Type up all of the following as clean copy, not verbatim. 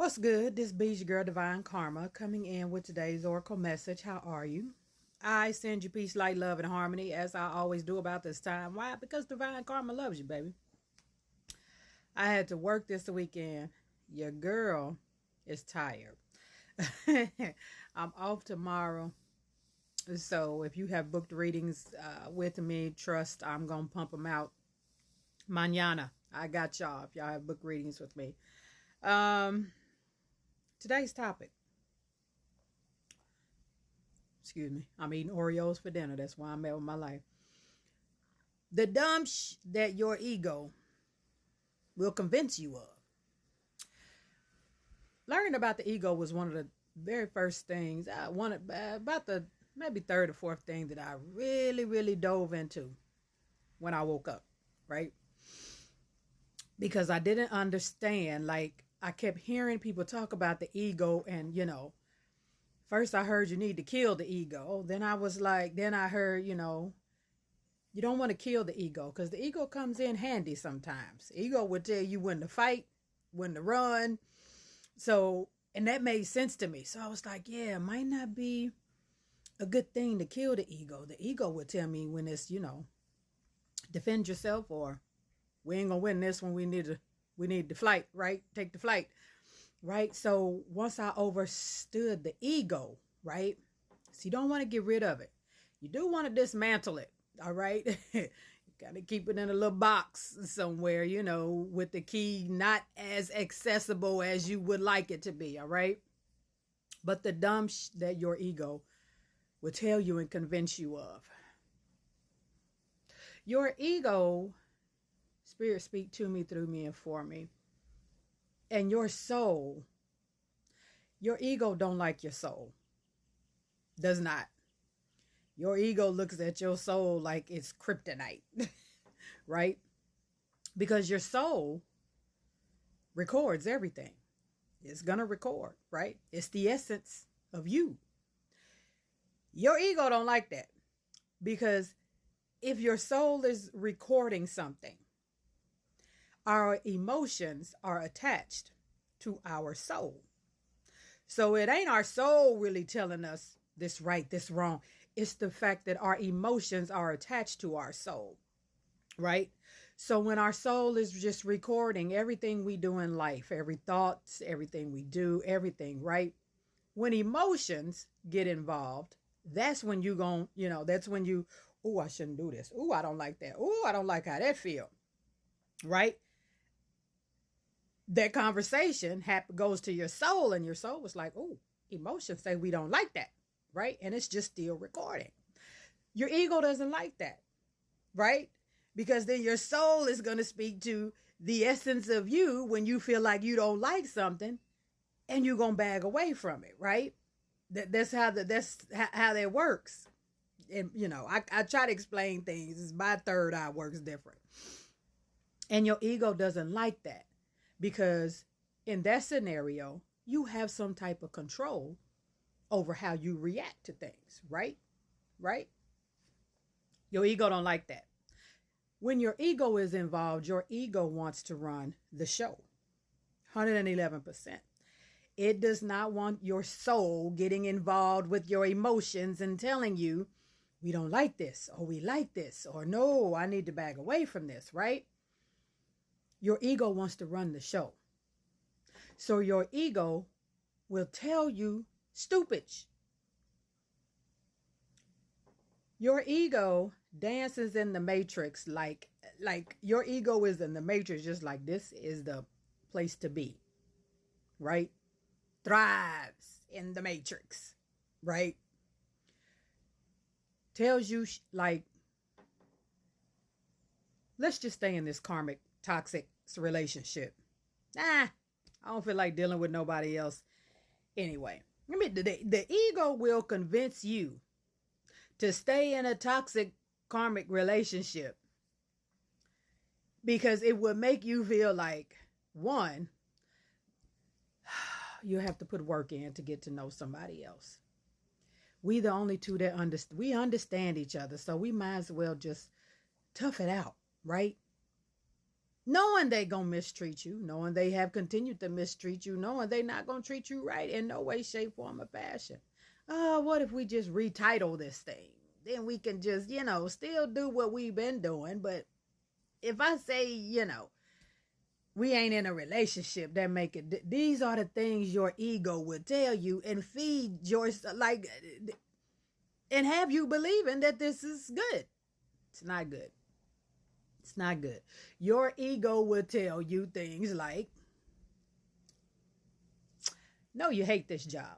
What's good? This be your girl Divine Karma coming in with today's oracle message. How are you? I send you peace, light, love, and harmony as I always do about this time. Why? Because Divine Karma loves you, baby. I had to work this weekend. Your girl is tired. I'm off tomorrow. So if you have booked readings with me, trust I'm going to pump them out. Mañana. I got y'all if y'all have booked readings with me. Today's topic. Excuse me. I'm eating Oreos for dinner. That's why I'm at with my life. The dumb that your ego will convince you of. Learning about the ego was one of the very first things I wanted, about the maybe third or fourth thing that I really dove into when I woke up, right? Because I didn't understand, like I kept hearing people talk about the ego and, first I heard you need to kill the ego. Then I was like, then I heard, you don't want to kill the ego because the ego comes in handy sometimes. Ego would tell you when to fight, when to run. So, and that made sense to me. So I was like, yeah, it might not be a good thing to kill the ego. The ego would tell me when it's, defend yourself, or we ain't gonna win this one. We need to fight, right? Take the flight, right? So once I understood the ego, right? So you don't want to get rid of it. You do want to dismantle it, all right? You got to keep it in a little box somewhere, with the key not as accessible as you would like it to be, all right? But the dumb that your ego will tell you and convince you of. Your ego, spirit speak to me, through me, and for me. And your soul, your ego don't like your soul. Does not. Your ego looks at your soul like it's kryptonite, right? Because your soul records everything. It's going to record, right? It's the essence of you. Your ego don't like that, because if your soul is recording something, our emotions are attached to our soul. So it ain't our soul really telling us this right, this wrong. It's the fact that our emotions are attached to our soul, right? So when our soul is just recording everything we do in life, every thoughts, everything we do, everything, right? When emotions get involved, that's when that's when you, oh, I shouldn't do this. Oh, I don't like that. Oh, I don't like how that feel, right? That conversation goes to your soul, and your soul was like, oh, emotions say we don't like that, right? And it's just still recording. Your ego doesn't like that, right? Because then your soul is going to speak to the essence of you when you feel like you don't like something, and you're going to bag away from it, right? That's how that works. And, I try to explain things. My third eye works different. And your ego doesn't like that, because in that scenario, you have some type of control over how you react to things, right? Right? Your ego don't like that. When your ego is involved, your ego wants to run the show. 111%. It does not want your soul getting involved with your emotions and telling you, we don't like this, or we like this, or no, I need to back away from this, right? Your ego wants to run the show. So your ego will tell you stupid. Your ego dances in the matrix like your ego is in the matrix, just like this is the place to be, right? Thrives in the matrix, right? Tells you like, let's just stay in this karmic toxic relationship. I don't feel like dealing with nobody else anyway. I mean, the ego will convince you to stay in a toxic karmic relationship because it would make you feel like, one, you have to put work in to get to know somebody else. We the only two that we understand each other, so we might as well just tough it out, right? knowing they gonna mistreat you, knowing they have continued to mistreat you, knowing they not gonna treat you right in no way, shape, form, or fashion. What if we just retitle this thing? Then we can just, still do what we've been doing. But if I say, we ain't in a relationship, that make it, these are the things your ego would tell you and feed your, like, and have you believing that this is good. It's not good. It's not good. Your ego will tell you things like, no, you hate this job,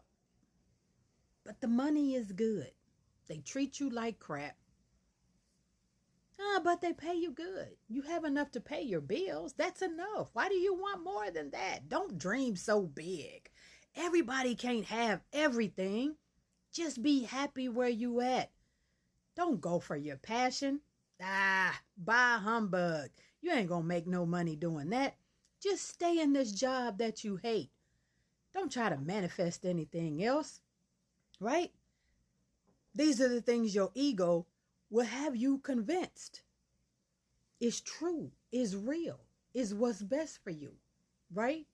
but the money is good. They treat you like crap. But they pay you good. You have enough to pay your bills. That's enough. Why do you want more than that? Don't dream so big. Everybody can't have everything. Just be happy where you at. Don't go for your passion. Bah humbug. You ain't gonna make no money doing that. Just stay in this job that you hate. Don't try to manifest anything else, right? These are the things your ego will have you convinced is true, is real, is what's best for you, right?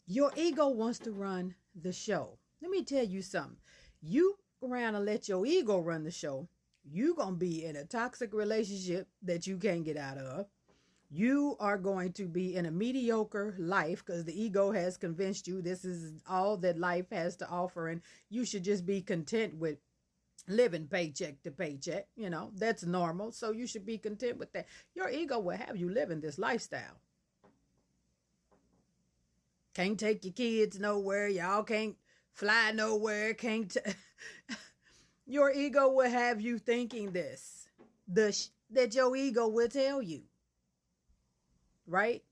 Your ego wants to run the show. Let me tell you something. You around and let your ego run the show, you gonna be in a toxic relationship that you can't get out of. You are going to be in a mediocre life because the ego has convinced you this is all that life has to offer, and you should just be content with living paycheck to paycheck. That's normal. So you should be content with that. Your ego will have you living this lifestyle. Can't take your kids nowhere. Y'all can't fly nowhere. Your ego will have you thinking this. That your ego will tell you. Right?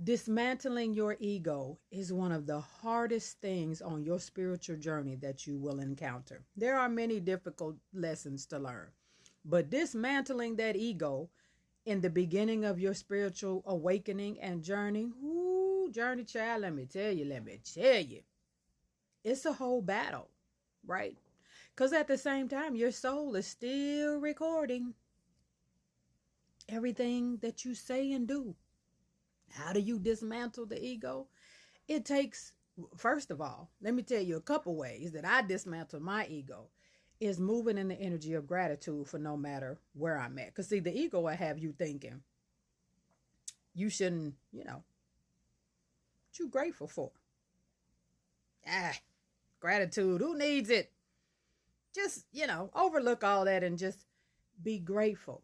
Dismantling your ego is one of the hardest things on your spiritual journey that you will encounter. There are many difficult lessons to learn, but dismantling that ego in the beginning of your spiritual awakening and journey, journey child, let me tell you, it's a whole battle, right? Because at the same time, your soul is still recording everything that you say and do. How do you dismantle the ego? It takes, first of all, let me tell you a couple ways that I dismantle my ego is moving in the energy of gratitude for no matter where I'm at. Because see, the ego will have you thinking you shouldn't, what you grateful for? Gratitude, who needs it? Just, overlook all that and just be grateful.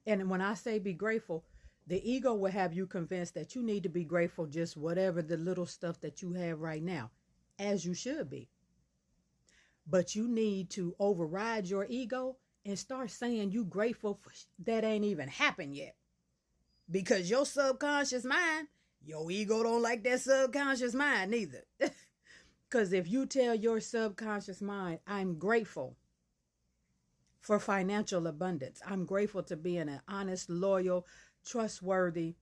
And when I say be grateful, the ego will have you convinced that you need to be grateful just whatever the little stuff that you have right now, as you should be. But you need to override your ego and start saying you grateful for that ain't even happened yet. Because your subconscious mind, your ego don't like that subconscious mind neither. Because if you tell your subconscious mind, I'm grateful for financial abundance. I'm grateful to be in an honest, loyal, trustworthy,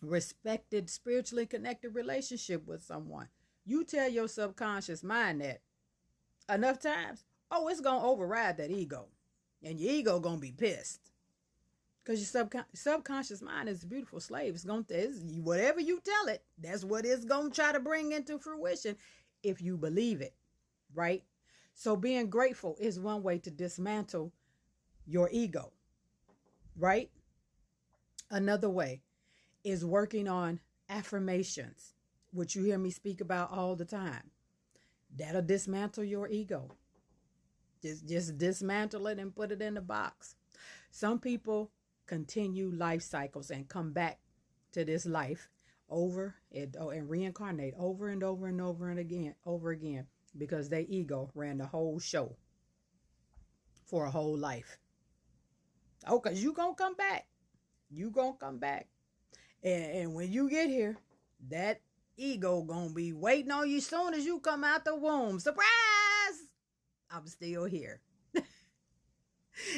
respected, spiritually connected relationship with someone. You tell your subconscious mind that enough times, it's going to override that ego. And your ego going to be pissed. Because your subconscious mind is a beautiful slave. It's going to, whatever you tell it, that's what it's going to try to bring into fruition if you believe it, right? So being grateful is one way to dismantle your ego, right? Another way is working on affirmations, which you hear me speak about all the time. That'll dismantle your ego. Just dismantle it and put it in the box. Some people continue life cycles and come back to this life over and reincarnate over and over and over and again because their ego ran the whole show for a whole life. Because you gonna come back. You gonna come back. And when you get here, that ego gonna be waiting on you soon as you come out the womb. Surprise! I'm still here.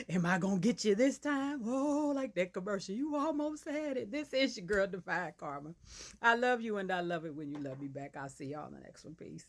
Am I gonna get you this time? Oh, like that commercial. You almost had it. This is your girl, Divine Karma. I love you and I love it when you love me back. I'll see y'all in the next one. Peace.